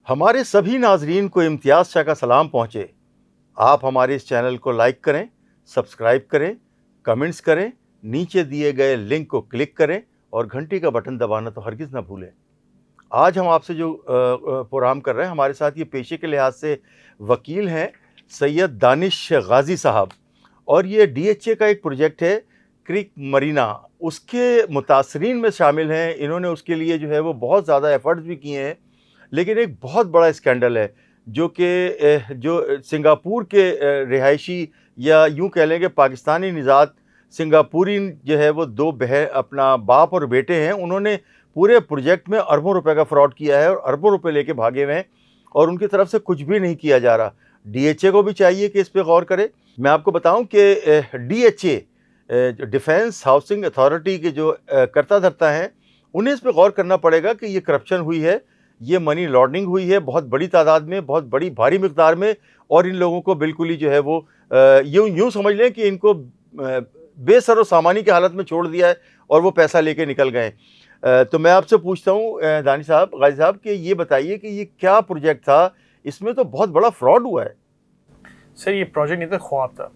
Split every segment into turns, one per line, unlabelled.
ہمارے سبھی ناظرین کو امتیاز شاہ کا سلام پہنچے۔ آپ ہمارے اس چینل کو لائک کریں، سبسکرائب کریں، کمنٹس کریں، نیچے دیے گئے لنک کو کلک کریں اور گھنٹی کا بٹن دبانا تو ہرگز نہ بھولیں۔ آج ہم آپ سے جو پروگرام کر رہے ہیں، ہمارے ساتھ یہ پیشے کے لحاظ سے وکیل ہیں سید دانش غازی صاحب، اور یہ ڈی ایچ اے کا ایک پروجیکٹ ہے کریک مرینا، اس کے متاثرین میں شامل ہیں۔ انہوں نے اس کے لیے جو ہے وہ بہت زیادہ ایفرٹس بھی کیے ہیں، لیکن ایک بہت بڑا اسکینڈل ہے جو سنگاپور کے رہائشی یا یوں کہہ لیں کہ پاکستانی نژاد سنگاپوری جو ہے وہ دو اپنا باپ اور بیٹے ہیں، انہوں نے پورے پروجیکٹ میں اربوں روپے کا فراڈ کیا ہے اور اربوں روپے لے کے بھاگے ہوئے ہیں، اور ان کی طرف سے کچھ بھی نہیں کیا جا رہا۔ ڈی ایچ اے کو بھی چاہیے کہ اس پہ غور کرے۔ میں آپ کو بتاؤں کہ D H A defence housing authority کے جو کرتا دھرتا ہیں، انہیں اس پہ غور کرنا پڑے گا کہ یہ کرپشن ہوئی ہے، یہ منی لانڈرنگ ہوئی ہے بہت بڑی تعداد میں، بہت بڑی بھاری مقدار میں، اور ان لوگوں کو بالکل ہی جو ہے وہ یوں سمجھ لیں کہ ان کو بے سر و سامانی کی حالت میں چھوڑ دیا ہے اور وہ پیسہ لے کے نکل گئے۔ تو میں آپ سے پوچھتا ہوں دانش صاحب، غازی صاحب، کہ یہ بتائیے کہ یہ کیا پروجیکٹ تھا؟ اس میں تو بہت بڑا فراڈ ہوا ہے۔
سر یہ پروجیکٹ نہیں تھا، خواب تھا۔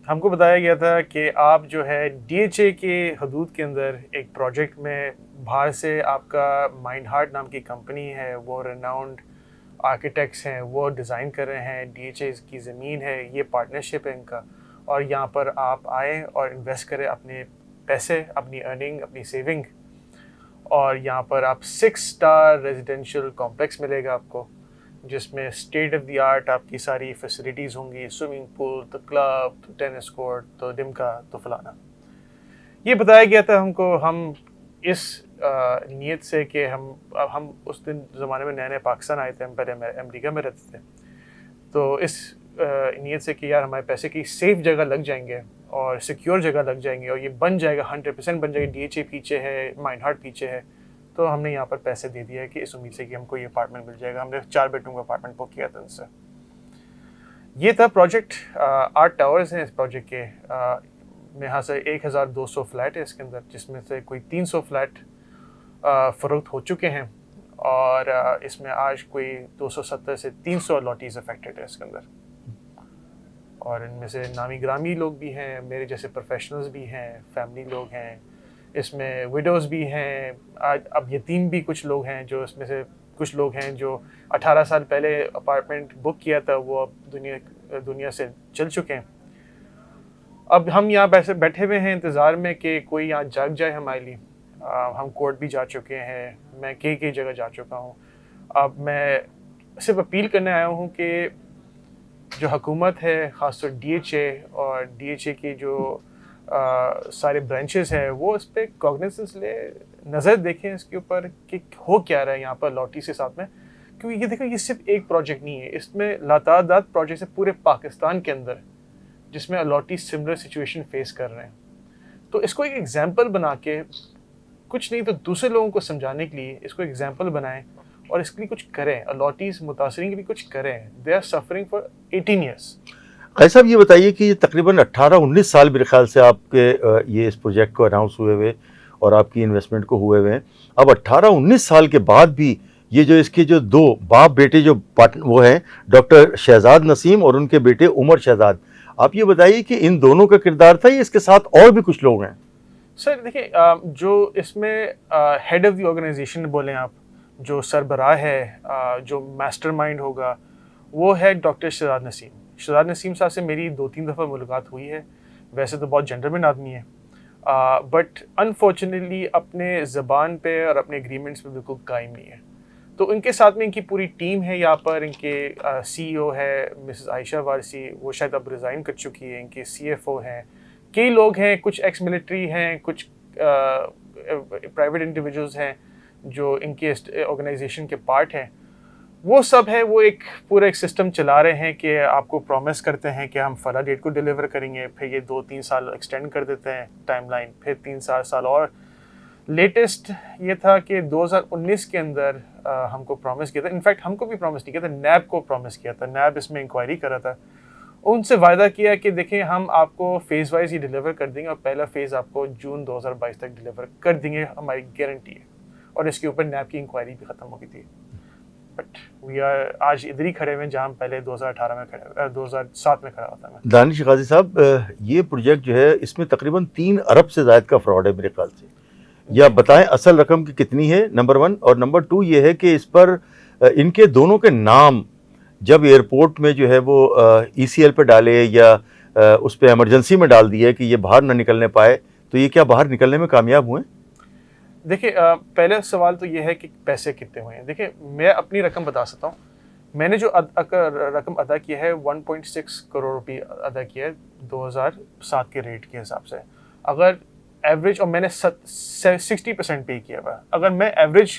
ہم کو بتایا گیا تھا کہ آپ جو ہے ڈی ایچ اے کے حدود کے اندر ایک پروجیکٹ میں باہر سے آپ کا مائنڈ ہارٹ نام کی کمپنی ہے، وہ ریناؤنڈ آرکیٹیکٹس ہیں، وہ ڈیزائن کر رہے ہیں، ڈی ایچ اے کی زمین ہے، یہ پارٹنرشپ ہے ان کا، اور یہاں پر آپ آئیں اور انویسٹ کریں اپنے پیسے، اپنی ارننگ، اپنی سیونگ، اور یہاں پر آپ 6 اسٹار ریزیڈینشیل کمپلیکس ملے گا آپ کو، جس میں اسٹیٹ آف دی آرٹ آپ کی ساری فیسلٹیز ہوں گی، سوئمنگ پول، تو کلب، تو ٹینس کورٹ، تو ڈمکا، تو فلانا۔ یہ بتایا گیا تھا ہم کو، ہم اس نیت سے کہ ہم اس دن زمانے میں نئے نئے پاکستان آئے تھے، ہم پہلے امریکہ میں رہتے تھے، تو اس نیت سے کہ یار ہمارے پیسے کی سیف جگہ لگ جائیں گے اور سیکیور جگہ لگ جائیں گے، اور یہ بن جائے گا 100% بن جائے گا، ڈی ایچ اے پیچھے ہے، مائنڈ ہارٹ پیچھے ہے، تو ہم نے یہاں پر پیسے دے دیا ہے کہ اس امید سے کہ ہم کو یہ اپارٹمنٹ مل جائے گا۔ ہم نے 4 بیڈ روم کا اپارٹمنٹ بک کیا تھا ان سے۔ یہ تھا پروجیکٹ، 8 ٹاورز ہیں اس پروجیکٹ کے، یہاں سے 1200 فلیٹ ہے اس کے اندر، جس میں سے کوئی 300 فلیٹ فروخت ہو چکے ہیں، اور اس میں آج کوئی 270 سے 300 الاٹیز افیکٹڈ ہے اس کے اندر، اور ان میں سے نامی گرامی لوگ بھی ہیں، میرے جیسے پروفیشنلز بھی ہیں، فیملی لوگ ہیں، اس میں ویڈوز بھی ہیں، اب یتیم بھی کچھ لوگ ہیں، جو اس میں سے کچھ لوگ ہیں جو 18 سال پہلے اپارٹمنٹ بک کیا تھا، وہ اب دنیا سے چل چکے ہیں۔ اب ہم یہاں بیٹھے ہوئے ہیں انتظار میں کہ کوئی یہاں جاگ جائے ہمارے لیے۔ ہم کورٹ بھی جا چکے ہیں، میں کئی جگہ جا چکا ہوں۔ اب میں صرف اپیل کرنے آیا ہوں کہ جو حکومت ہے، خاص طور ڈی ایچ اے اور ڈی ایچ اے کی جو سارے برانچز ہیں، وہ اس پہ کوگنیسنس لے، نظر دیکھیں اس کے اوپر کہ ہو کیا رہا ہے یہاں پر لاٹریز کے ساتھ میں، کیونکہ یہ دیکھو یہ صرف ایک پروجیکٹ نہیں ہے، اس میں لاتعداد پروجیکٹس ہیں پورے پاکستان کے اندر جس میں الاٹیز سملر سچویشن فیس کر رہے ہیں۔ تو اس کو ایک ایگزامپل بنا کے، کچھ نہیں تو دوسرے لوگوں کو سمجھانے کے لیے اس کو ایگزامپل بنائیں اور اس کے لیے کچھ کریں، الاٹیز متاثرین کے لیے کچھ کریں۔ They are suffering for 18 years.
Qaiser صاحب، یہ بتائیے کہ یہ تقریباً 18-19 سال میرے خیال سے آپ کے یہ اس پروجیکٹ کو اناؤنس ہوئے ہوئے اور آپ کی انویسٹمنٹ کو ہوئے ہیں۔ اب 18-19 سال کے بعد بھی یہ جو اس کے جو دو باپ بیٹے جو وہ ہیں، ڈاکٹر شہزاد نسیم اور ان کے بیٹے عمر شہزاد، آپ یہ بتائیے کہ ان دونوں کا کردار تھا یا اس کے ساتھ اور بھی کچھ لوگ ہیں؟
سر دیکھیں، جو اس میں ہیڈ آف دی آرگنائزیشن بولیں آپ، جو سربراہ ہے، جو ماسٹر مائنڈ ہوگا، وہ ہے ڈاکٹر شہزاد نسیم۔ شہزاد نسیم صاحب سے میری 2-3 دفعہ ملاقات ہوئی ہے، ویسے تو بہت جینٹلمین آدمی ہے، بٹ انفارچونیٹلی اپنے زبان پہ اور اپنے ایگریمنٹس پہ بالکل قائم نہیں ہے۔ تو ان کے ساتھ میں ان کی پوری ٹیم ہے یہاں پر، ان کے سی ای او ہے مسز عائشہ وارثی، وہ شاید اب ریزائن کر چکی ہے، ان کے سی ایف او ہیں، کئی لوگ ہیں، کچھ ایکس ملٹری ہیں، کچھ پرائیویٹ انڈیویجولز ہیں جو ان کے آرگنائزیشن کے پارٹ ہیں۔ وہ سب ہے، وہ ایک پورا ایک سسٹم چلا رہے ہیں کہ آپ کو پرومس کرتے ہیں کہ ہم فلاں ڈیٹ کو ڈیلیور کریں گے، پھر یہ 2-3 سال ایکسٹینڈ کر دیتے ہیں ٹائم لائن، پھر 3-4 سال اور۔ لیٹسٹ یہ تھا کہ 2019 کے اندر ہم کو پرومس کیا تھا، انفیکٹ ہم کو بھی پرومس نہیں کیا تھا، نیب کو پرومس کیا تھا، نیب اس میں انکوائری کر رہا تھا، ان سے وعدہ کیا کہ دیکھیں ہم آپ کو فیز وائز ہی ڈیلیور کر دیں گے، اور پہلا فیز آپ کو جون 2022 تک ڈیلیور کر دیں گے، ہماری گارنٹی ہے، اور اس کے اوپر نیب کی انکوائری بھی ختم ہو گئی تھی، بٹ وی آر آج ادھر ہی کھڑے ہوئے ہیں جہاں پہلے 2018 میں 2007 میں کھڑا ہوتا میں.
دانش غازی صاحب، یہ پروجیکٹ جو ہے اس میں تقریباً 3 ارب سے زائد کا فراڈ ہے میرے خیال سے. یا بتائیں اصل رقم کی کتنی ہے، نمبر 1. اور نمبر 2 یہ ہے کہ اس پر ان کے دونوں کے نام جب ایئرپورٹ میں جو ہے وہ ECL پہ ڈالے یا اس پہ ایمرجنسی میں ڈال دیے کہ یہ باہر نہ نکلنے پائے، تو یہ کیا باہر نکلنے میں کامیاب ہوئے؟
دیکھیں پہلے سوال تو یہ ہے کہ پیسے کتنے ہوئے ہیں. دیکھیں میں اپنی رقم بتا سکتا ہوں. میں نے جو رقم ادا کی ہے 1.6 کروڑ روپے ادا کیا ہے 2007 کے ریٹ کے حساب سے. اگر ایوریج، اور میں نے 60% پے کیا ہوا. اگر میں ایوریج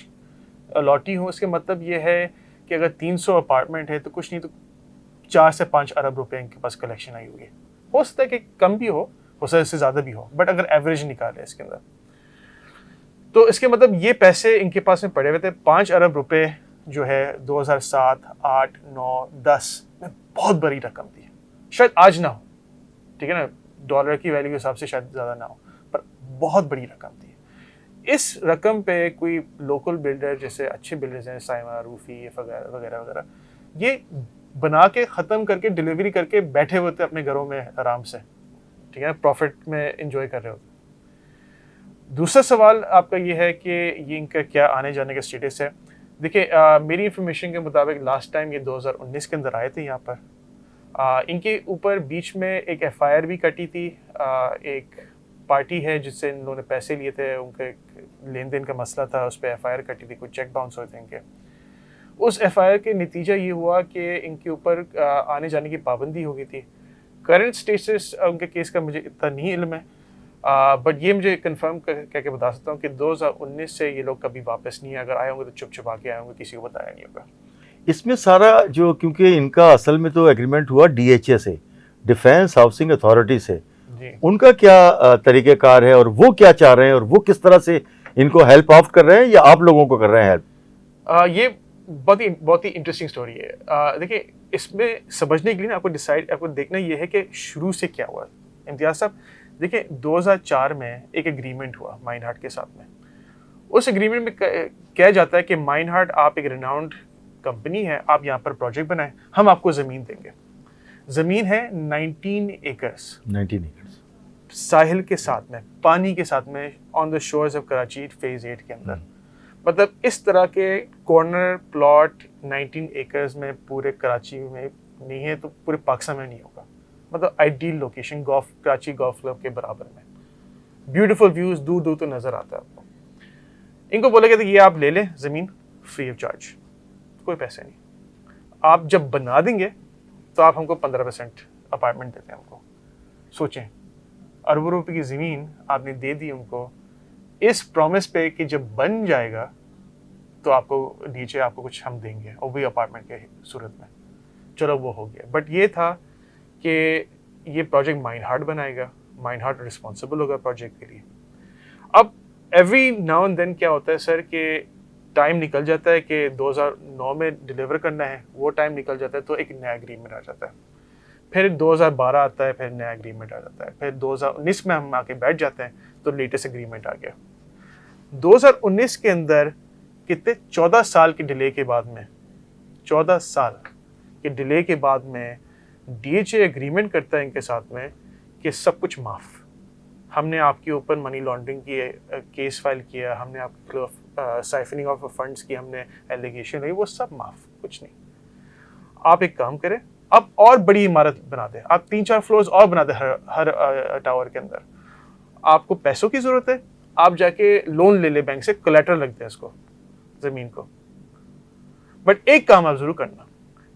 لاٹی ہوں، اس کے مطلب یہ ہے کہ اگر 300 اپارٹمنٹ ہے تو کچھ نہیں تو 4 سے 5 ارب روپے ان کے پاس کلیکشن آئی ہوئی ہے. ہو سکتا ہے کہ کم بھی ہو سکتا ہے اس سے زیادہ بھی ہو، بٹ اگر ایوریج نکالے اس کے اندر تو اس کے مطلب یہ پیسے ان کے پاس میں پڑے ہوئے تھے. 5 ارب روپے جو ہے 2007، 8، 9، 10 میں بہت بڑی رقم تھی. شاید آج نہ ہو، ٹھیک ہے نا، ڈالر کی ویلیو کے حساب سے شاید زیادہ نہ ہو، پر بہت بڑی رقم تھی. اس رقم پہ کوئی لوکل بلڈر، جیسے اچھے بلڈرز ہیں سائما، روفی وغیرہ وغیرہ وغیرہ، یہ بنا کے ختم کر کے ڈلیوری کر کے بیٹھے ہوتے اپنے گھروں میں آرام سے، ٹھیک ہے نا، پروفٹ میں انجوائے کر رہے ہوتے. دوسرا سوال آپ کا یہ ہے کہ یہ ان کا کیا آنے جانے کا اسٹیٹس ہے. دیکھیں میری انفارمیشن کے مطابق لاسٹ ٹائم یہ 2019 کے اندر آئے تھے یہاں پر. ان کے اوپر بیچ میں ایک FIR بھی کٹی تھی. ایک پارٹی ہے جس سے ان لوگوں نے پیسے لیے تھے، ان کے لین دین کا مسئلہ تھا، اس پہ FIR کٹی تھی، کوئی چیک باؤنس ہوئے تھے ان کے. اس FIR کے نتیجہ یہ ہوا کہ ان کے اوپر آنے جانے کی پابندی ہو گئی تھی. کرنٹ اسٹیٹس ان کے کیس کا مجھے اتنا نہیں علم ہے، بٹ یہ مجھے کنفرم کر کے بتا سکتا ہوں کہ 2019 سے یہ لوگ کبھی واپس نہیں آئے. اگر آئے ہوں گے تو چپ چھپا کے آئے ہوں گے، کسی کو بتایا نہیں ہوگا.
اس میں سارا جو، کیونکہ ان کا اصل میں تو ایگریمنٹ ہوا DHA سے، ڈیفینس ہاؤسنگ اتھارٹی سے،
جی
ان کا کیا طریقہ کار ہے اور وہ کیا چاہ رہے ہیں اور وہ کس طرح سے ان کو ہیلپ آؤٹ کر رہے ہیں یا آپ لوگوں کو کر رہے ہیں ہیلپ؟
یہ بہت ہی انٹرسٹنگ اسٹوری ہے. دیکھیں اس میں سمجھنے کے لیے نا آپ کو دیکھنا یہ ہے کہ شروع سے کیا ہوا. امتیاز صاحب دیکھیں 2004 میں ایک ایگریمنٹ ہوا مائن ہارٹ کے ساتھ میں. اس ایگریمنٹ میں کہا جاتا ہے کہ مائن ہارٹ آپ ایک ریناؤنڈ کمپنی ہے، آپ یہاں پر پروجیکٹ بنائیں، ہم آپ کو زمین دیں گے. زمین ہے 19 ایکرز ساحل کے ساتھ میں، پانی کے ساتھ میں، آن دا شورز آف کراچی فیز 8 کے اندر. مطلب اس طرح کے کارنر پلاٹ 19 ایکرز میں پورے کراچی میں نہیں ہے تو پورے پاکستان میں نہیں ہوگا. مطلب ideal location, Karachi golf club کے برابر میں، بیوٹیفل ویوز دور دور تو نظر آتا ہے آپ کو. ان کو بولا گیا کہ یہ آپ لے لیں زمین فری آف چارج، کوئی پیسے نہیں. آپ جب بنا دیں گے تو آپ ہم کو 15% اپارٹمنٹ دیتے ہیں ہم کو. سوچیں اربوں روپے کی زمین آپ نے دے دی ان کو اس پرومس پہ کہ جب بن جائے گا تو آپ کو DHA آپ کو کچھ ہم دیں گے، اور وہی اپارٹمنٹ کے صورت میں. چلو وہ ہو گیا. بٹ یہ تھا کہ یہ پروجیکٹ مائن ہارٹ بنائے گا، مائن ہارٹ رسپانسبل ہوگا پروجیکٹ کے لیے. اب ایوری ناؤ اینڈ دین کیا ہوتا ہے سر کہ ٹائم نکل جاتا ہے کہ 2009 میں ڈلیور کرنا ہے، وہ ٹائم نکل جاتا ہے تو ایک نیا اگریمنٹ آ جاتا ہے. پھر 2012 آتا ہے، پھر نیا اگریمنٹ آ جاتا ہے. پھر 2019 میں ہم آ کے بیٹھ جاتے ہیں تو لیٹسٹ اگریمنٹ آ گیا. 2019 کے اندر کتنے 14 سال کے ڈیلے کے بعد میں، 14 سال کے ڈیلے کے بعد میں DHA اگریمنٹ کرتا ہے ان کے ساتھ میں کہ سب کچھ معاف. ہم نے آپ کے اوپر منی لانڈرنگ کی کیس فائل کیا، ہم نے آپ کے سائفننگ آف فنڈس کی ہم نے ایلیگیشن لگی، وہ سب معاف، کچھ نہیں. آپ ایک کام کریں، اب اور بڑی عمارت بنا دیں، آپ 3-4 فلورز اور بنا دیں ہر ٹاور کے اندر. آپ کو پیسوں کی ضرورت ہے، آپ جا کے لون لے لیں بینک سے، کولیٹرل رکھ دیں اس کو، زمین کو. بٹ ایک کام آپ ضرور کرنا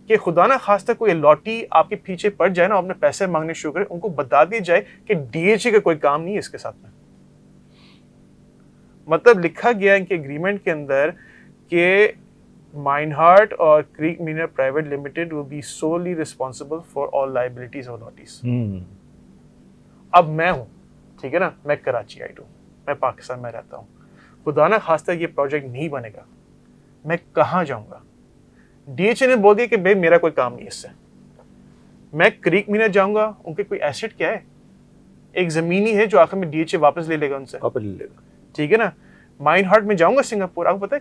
کہ خدا نہ خواستہ کوئی لاٹھی آپ کے پیچھے پڑ جائے نا، اپنے پیسے مانگنے شروع کرے، ان کو بتا دی جائے کہ DHA کا کوئی کام نہیں ہے اس کے ساتھ میں. مطلب لکھا گیا ان کے اگریمنٹ کے اندر کہ مائن ہارٹ اور کریک مینر private limited will be solely responsible for all liabilities اور لاٹیز. اب میں ہوں، ٹھیک ہے نا، میں کراچی آئی ہوں، میں پاکستان میں رہتا ہوں. خدا نہ خواستہ یہ پروجیکٹ نہیں بنے گا، میں کہاں جاؤں گا؟ DHA نے بول دیا کہ بھائی میرا کوئی کام نہیں اس سے. میں کریک مینر جاؤں گا، ان کے کوئی ایسٹ کیا ہے؟ ایک زمینی ہے جو آخر میں DHA واپس لے لے گا ان سے، ٹھیک ہے نا. مائن ہارٹ میں جاؤں گا سنگاپور، آپ کو پتہ ہے